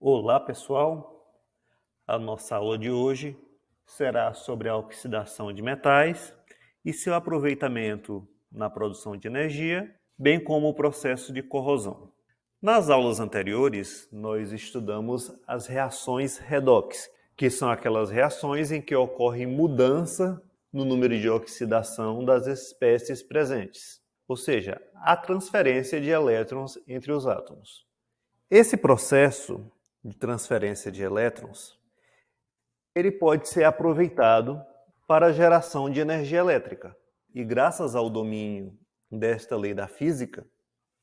Olá, pessoal! A nossa aula de hoje será sobre a oxidação de metais e seu aproveitamento na produção de energia, bem como o processo de corrosão. Nas aulas anteriores, nós estudamos as reações redox, que são aquelas reações em que ocorre mudança no número de oxidação das espécies presentes, ou seja, a transferência de elétrons entre os átomos. Esse processo de transferência de elétrons, ele pode ser aproveitado para a geração de energia elétrica. E graças ao domínio desta lei da física,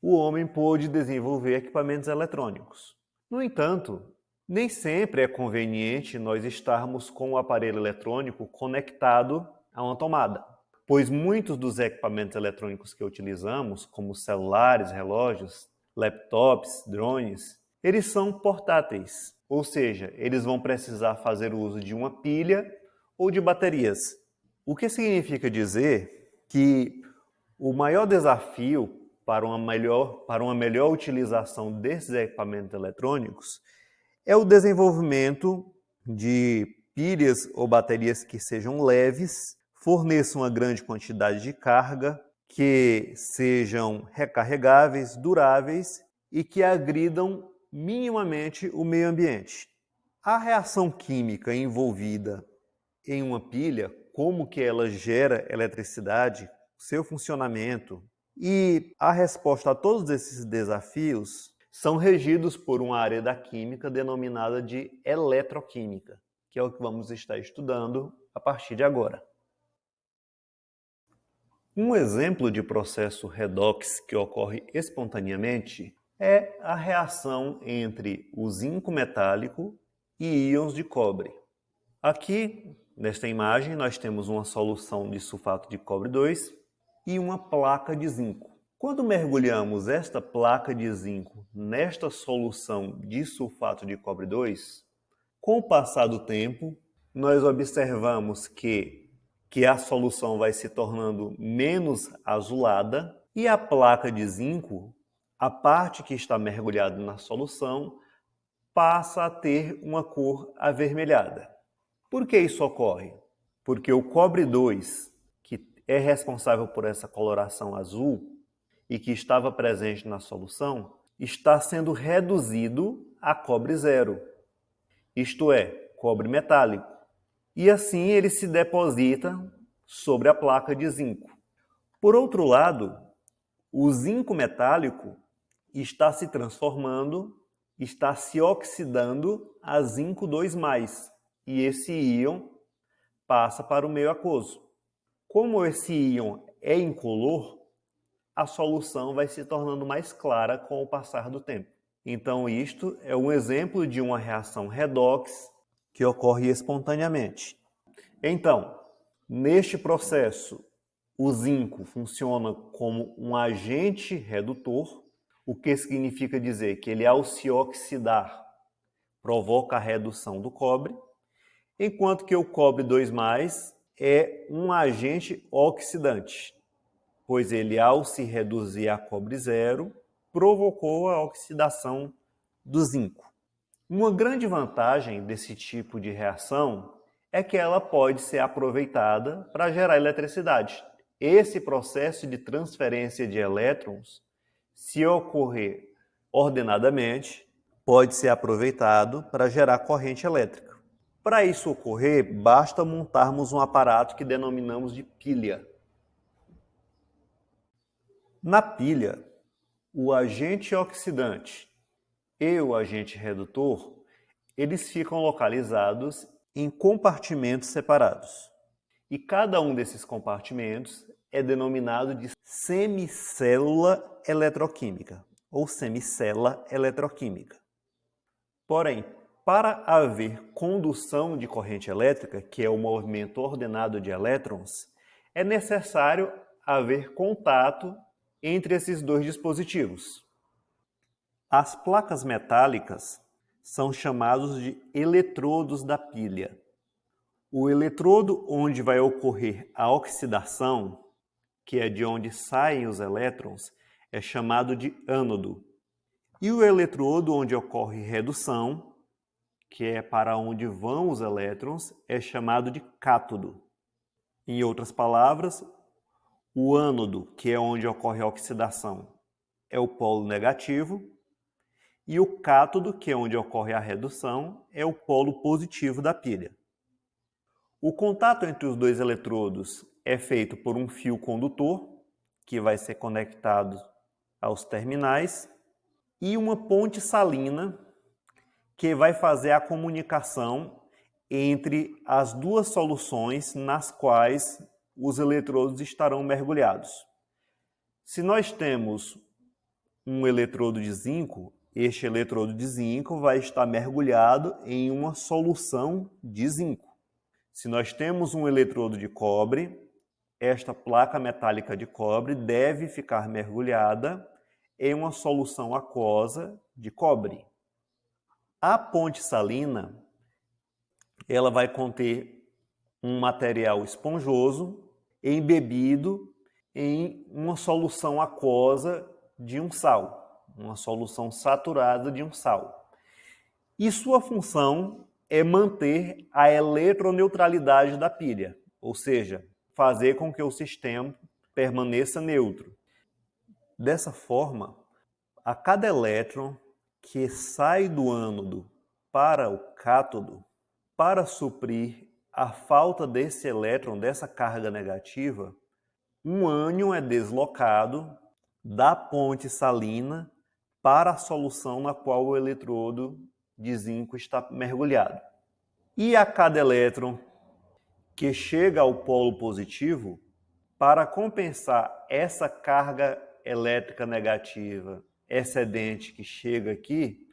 o homem pôde desenvolver equipamentos eletrônicos. No entanto, nem sempre é conveniente nós estarmos com o aparelho eletrônico conectado a uma tomada, pois muitos dos equipamentos eletrônicos que utilizamos, como celulares, relógios, laptops, drones, eles são portáteis, ou seja, eles vão precisar fazer uso de uma pilha ou de baterias. O que significa dizer que o maior desafio para uma melhor utilização desses equipamentos eletrônicos é o desenvolvimento de pilhas ou baterias que sejam leves, forneçam uma grande quantidade de carga, que sejam recarregáveis, duráveis e que agridam minimamente o meio ambiente. A reação química envolvida em uma pilha, como que ela gera eletricidade, seu funcionamento e a resposta a todos esses desafios são regidos por uma área da química denominada de eletroquímica, que é o que vamos estar estudando a partir de agora. Um exemplo de processo redox que ocorre espontaneamente é a reação entre o zinco metálico e íons de cobre. Aqui, nesta imagem, nós temos uma solução de sulfato de cobre 2 e uma placa de zinco. Quando mergulhamos esta placa de zinco nesta solução de sulfato de cobre 2, com o passar do tempo, nós observamos que a solução vai se tornando menos azulada e a placa de zinco, a parte que está mergulhada na solução, passa a ter uma cor avermelhada. Por que isso ocorre? Porque o cobre 2, que é responsável por essa coloração azul e que estava presente na solução, está sendo reduzido a cobre zero, isto é, cobre metálico. E assim ele se deposita sobre a placa de zinco. Por outro lado, o zinco metálico está se transformando, está se oxidando a zinco 2+, e esse íon passa para o meio aquoso. Como esse íon é incolor, a solução vai se tornando mais clara com o passar do tempo. Então isto é um exemplo de uma reação redox que ocorre espontaneamente. Então, neste processo, o zinco funciona como um agente redutor, o que significa dizer que ele, ao se oxidar, provoca a redução do cobre, enquanto que o cobre 2+, é um agente oxidante, pois ele, ao se reduzir a cobre zero, provocou a oxidação do zinco. Uma grande vantagem desse tipo de reação é que ela pode ser aproveitada para gerar eletricidade. Esse processo de transferência de elétrons, se ocorrer ordenadamente, pode ser aproveitado para gerar corrente elétrica. Para isso ocorrer, basta montarmos um aparato que denominamos de pilha. Na pilha, o agente oxidante e o agente redutor, eles ficam localizados em compartimentos separados. E cada um desses compartimentos é denominado de semicélula eletroquímica, ou semicela eletroquímica. Porém, para haver condução de corrente elétrica, que é o movimento ordenado de elétrons, é necessário haver contato entre esses dois dispositivos. As placas metálicas são chamados de eletrodos da pilha. O eletrodo onde vai ocorrer a oxidação, que é de onde saem os elétrons, é chamado de ânodo. E o eletrodo onde ocorre redução que é para onde vão os elétrons, é chamado de cátodo. Em outras palavras, o ânodo, que é onde ocorre a oxidação, é o polo negativo, e o cátodo, que é onde ocorre a redução, é o polo positivo da pilha. O contato entre os dois eletrodos é feito por um fio condutor, que vai ser conectado aos terminais, e uma ponte salina, que vai fazer a comunicação entre as duas soluções nas quais os eletrodos estarão mergulhados. Se nós temos um eletrodo de zinco, este eletrodo de zinco vai estar mergulhado em uma solução de zinco. Se nós temos um eletrodo de cobre, esta placa metálica de cobre deve ficar mergulhada em uma solução aquosa de cobre. A ponte salina, ela vai conter um material esponjoso embebido em uma solução aquosa de um sal, uma solução saturada de um sal. E sua função é manter a eletroneutralidade da pilha, ou seja, fazer com que o sistema permaneça neutro. Dessa forma, a cada elétron que sai do ânodo para o cátodo, para suprir a falta desse elétron, dessa carga negativa, um ânion é deslocado da ponte salina para a solução na qual o eletrodo de zinco está mergulhado. E a cada elétron que chega ao polo positivo, para compensar essa carga elétrica negativa excedente que chega aqui,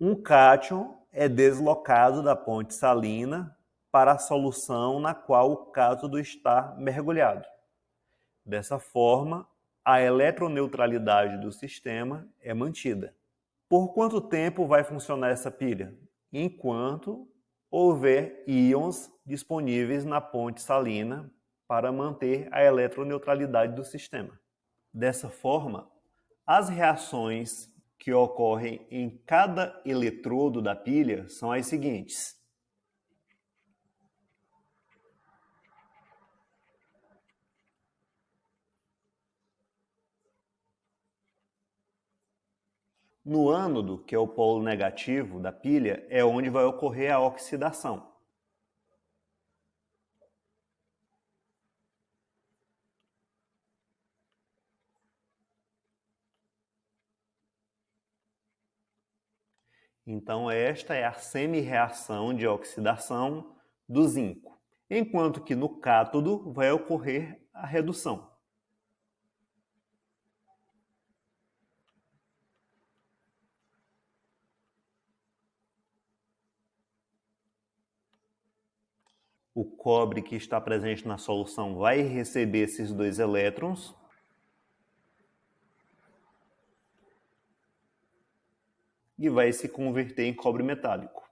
um cátion é deslocado da ponte salina para a solução na qual o cátodo está mergulhado. Dessa forma, a eletroneutralidade do sistema é mantida. Por quanto tempo vai funcionar essa pilha? Enquanto houver íons disponíveis na ponte salina para manter a eletroneutralidade do sistema. Dessa forma, as reações que ocorrem em cada eletrodo da pilha são as seguintes. No ânodo, que é o polo negativo da pilha, é onde vai ocorrer a oxidação. Então, esta é a semi-reação de oxidação do zinco, enquanto que no cátodo vai ocorrer a redução. O cobre que está presente na solução vai receber esses dois elétrons e vai se converter em cobre metálico.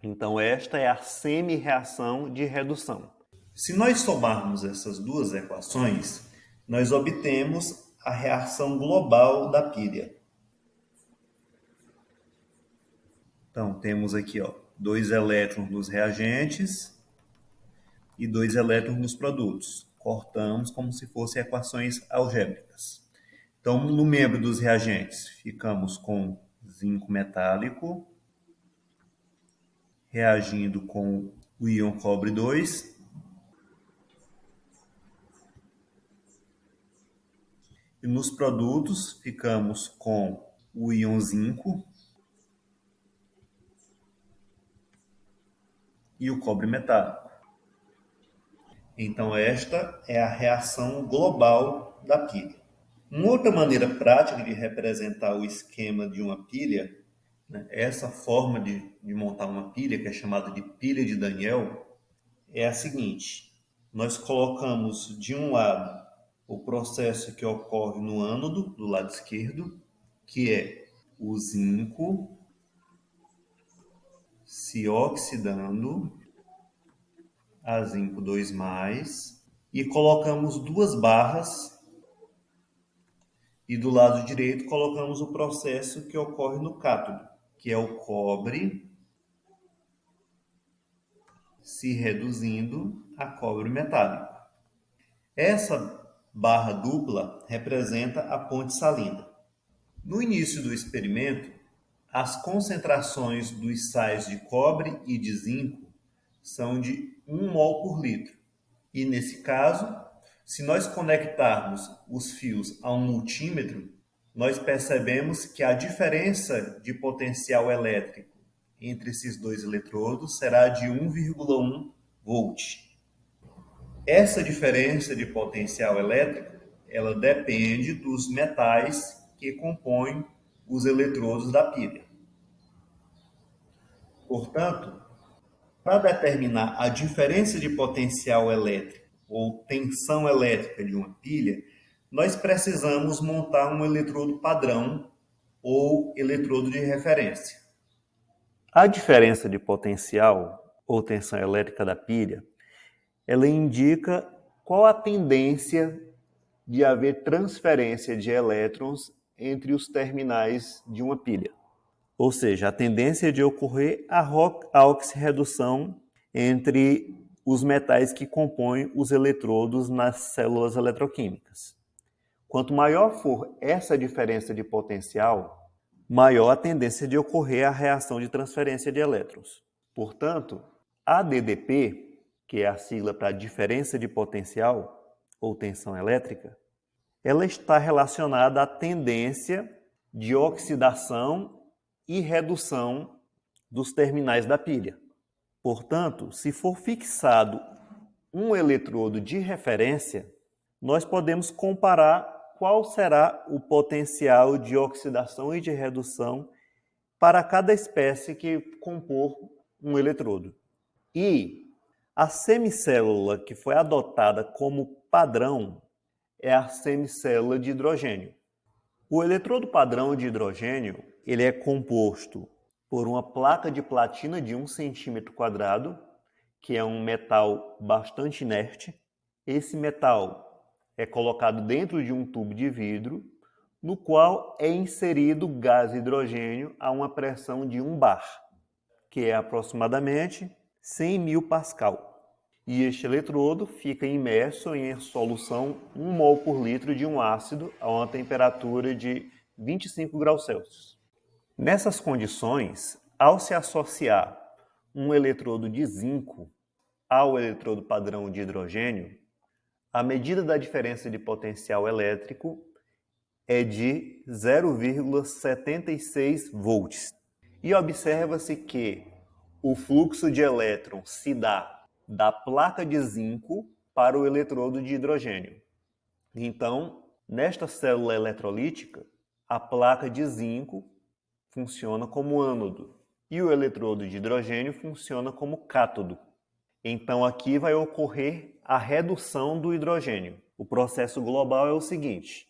Então, esta é a semi-reação de redução. Se nós somarmos essas duas equações, nós obtemos a reação global da pilha. Então, temos aqui 2 elétrons nos reagentes e 2 elétrons nos produtos. Cortamos como se fossem equações algébricas. Então, no membro dos reagentes, ficamos com zinco metálico reagindo com o íon cobre 2. E nos produtos, ficamos com o íon zinco e o cobre metálico. Então, esta é a reação global da pilha. Uma outra maneira prática de representar o esquema de uma pilha, essa forma de montar uma pilha, que é chamada de pilha de Daniel, é a seguinte. Nós colocamos de um lado o processo que ocorre no ânodo, do lado esquerdo, que é o zinco se oxidando a zinco 2+, e colocamos 2 barras E do lado direito colocamos o processo que ocorre no cátodo, que é o cobre se reduzindo a cobre metálico. Essa barra dupla representa a ponte salina. No início do experimento, as concentrações dos sais de cobre e de zinco são de 1 mol por litro. E nesse caso, se nós conectarmos os fios a um multímetro, nós percebemos que a diferença de potencial elétrico entre esses dois eletrodos será de 1,1 volt. Essa diferença de potencial elétrico, ela depende dos metais que compõem os eletrodos da pilha. Portanto, para determinar a diferença de potencial elétrico ou tensão elétrica de uma pilha, nós precisamos montar um eletrodo padrão ou eletrodo de referência. A diferença de potencial ou tensão elétrica da pilha, ela indica qual a tendência de haver transferência de elétrons entre os terminais de uma pilha. Ou seja, a tendência de ocorrer a oxirredução entre os metais que compõem os eletrodos nas células eletroquímicas. Quanto maior for essa diferença de potencial, maior a tendência de ocorrer a reação de transferência de elétrons. Portanto, a DDP, que é a sigla para diferença de potencial ou tensão elétrica, ela está relacionada à tendência de oxidação e redução dos terminais da pilha. Portanto, se for fixado um eletrodo de referência, nós podemos comparar qual será o potencial de oxidação e de redução para cada espécie que compor um eletrodo. E a semicélula que foi adotada como padrão é a semicélula de hidrogênio. O eletrodo padrão de hidrogênio, ele é composto por uma placa de platina de 1 cm², que é um metal bastante inerte. Esse metal é colocado dentro de um tubo de vidro, no qual é inserido gás hidrogênio a uma pressão de 1 bar, que é aproximadamente 100.000 pascal. E este eletrodo fica imerso em solução 1 mol por litro de um ácido a uma temperatura de 25 graus Celsius. Nessas condições, ao se associar um eletrodo de zinco ao eletrodo padrão de hidrogênio, a medida da diferença de potencial elétrico é de 0,76 volts. E observa-se que o fluxo de elétrons se dá da placa de zinco para o eletrodo de hidrogênio. Então, nesta célula eletrolítica, a placa de zinco funciona como ânodo e o eletrodo de hidrogênio funciona como cátodo. Então, aqui vai ocorrer a redução do hidrogênio. O processo global é o seguinte: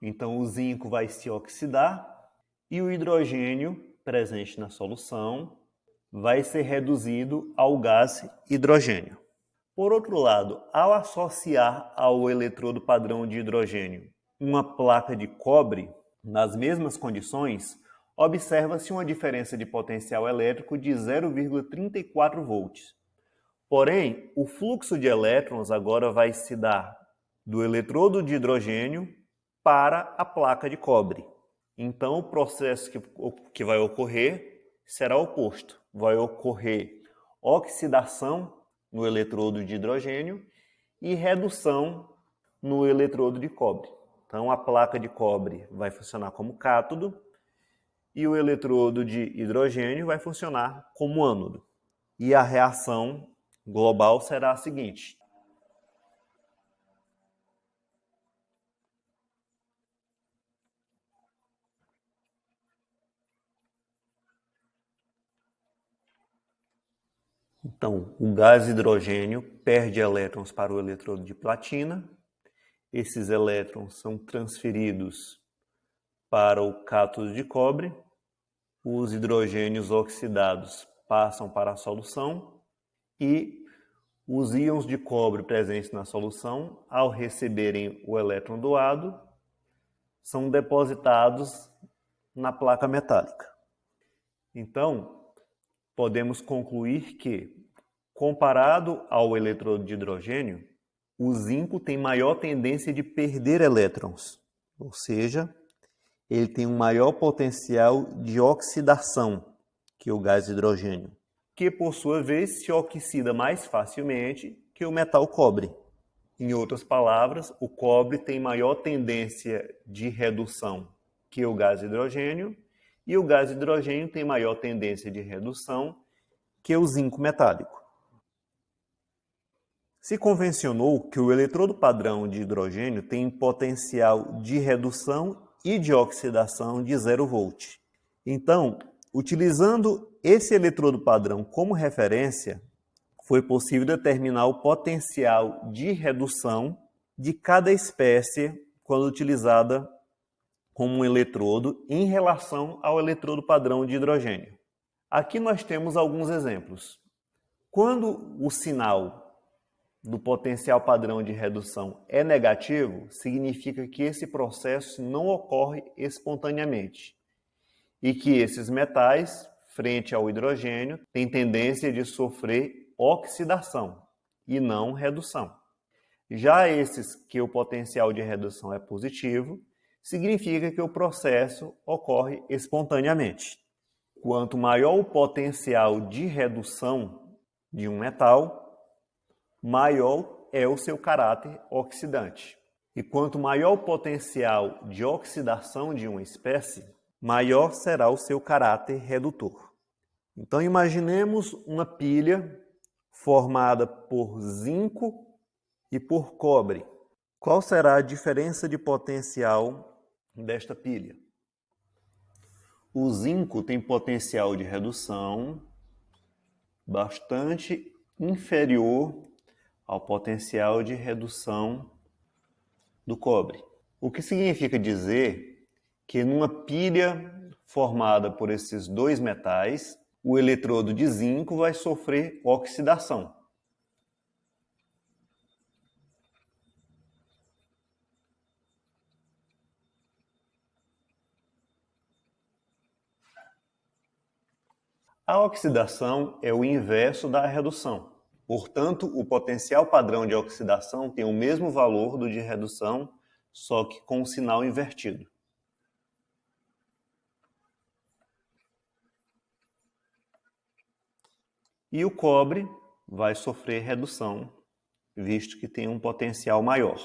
então o zinco vai se oxidar e o hidrogênio presente na solução vai ser reduzido ao gás hidrogênio. Por outro lado, ao associar ao eletrodo padrão de hidrogênio uma placa de cobre, nas mesmas condições, observa-se uma diferença de potencial elétrico de 0,34 volts. Porém, o fluxo de elétrons agora vai se dar do eletrodo de hidrogênio para a placa de cobre. Então, o processo que vai ocorrer será oposto. Vai ocorrer oxidação no eletrodo de hidrogênio e redução no eletrodo de cobre. Então, a placa de cobre vai funcionar como cátodo e o eletrodo de hidrogênio vai funcionar como ânodo. E a reação global será a seguinte: Então, o gás hidrogênio perde elétrons para o eletrodo de platina. Esses elétrons são transferidos para o cátodo de cobre. Os hidrogênios oxidados passam para a solução e os íons de cobre presentes na solução, ao receberem o elétron doado, são depositados na placa metálica. Então, podemos concluir que, comparado ao eletrodo de hidrogênio, o zinco tem maior tendência de perder elétrons, ou seja, ele tem um maior potencial de oxidação que o gás hidrogênio, que por sua vez se oxida mais facilmente que o metal cobre. Em outras palavras, o cobre tem maior tendência de redução que o gás hidrogênio e o gás hidrogênio tem maior tendência de redução que o zinco metálico. Se convencionou que o eletrodo padrão de hidrogênio tem potencial de redução e de oxidação de 0 volt. Então, utilizando esse eletrodo padrão como referência, foi possível determinar o potencial de redução de cada espécie quando utilizada como um eletrodo em relação ao eletrodo padrão de hidrogênio. Aqui nós temos alguns exemplos. Quando o sinal do potencial padrão de redução é negativo, significa que esse processo não ocorre espontaneamente e que esses metais, frente ao hidrogênio, têm tendência de sofrer oxidação e não redução. Já esses que o potencial de redução é positivo, significa que o processo ocorre espontaneamente. Quanto maior o potencial de redução de um metal, maior é o seu caráter oxidante. E quanto maior o potencial de oxidação de uma espécie, maior será o seu caráter redutor. Então imaginemos uma pilha formada por zinco e por cobre. Qual será a diferença de potencial desta pilha? O zinco tem potencial de redução bastante inferior ao potencial de redução do cobre. O que significa dizer que numa pilha formada por esses dois metais, o eletrodo de zinco vai sofrer oxidação. A oxidação é o inverso da redução. Portanto, o potencial padrão de oxidação tem o mesmo valor do de redução, só que com o sinal invertido. E o cobre vai sofrer redução, visto que tem um potencial maior.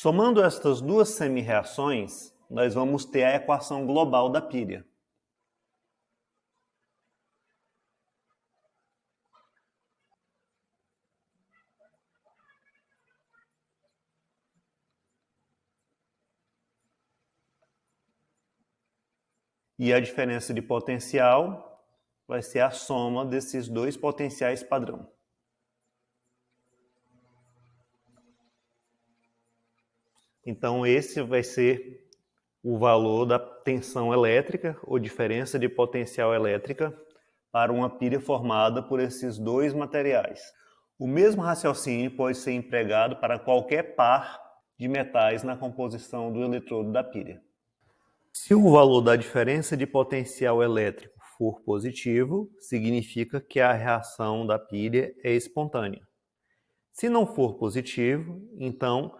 Somando estas duas semi-reações, nós vamos ter a equação global da pilha. E a diferença de potencial vai ser a soma desses dois potenciais padrão. Então esse vai ser o valor da tensão elétrica ou diferença de potencial elétrica para uma pilha formada por esses dois materiais. O mesmo raciocínio pode ser empregado para qualquer par de metais na composição do eletrodo da pilha. Se o valor da diferença de potencial elétrico for positivo, significa que a reação da pilha é espontânea. Se não for positivo, então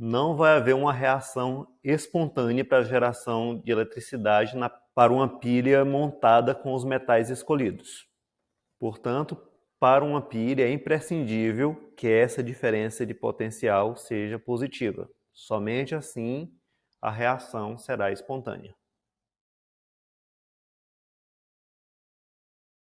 não vai haver uma reação espontânea para a geração de eletricidade para uma pilha montada com os metais escolhidos. Portanto, para uma pilha é imprescindível que essa diferença de potencial seja positiva. Somente assim a reação será espontânea.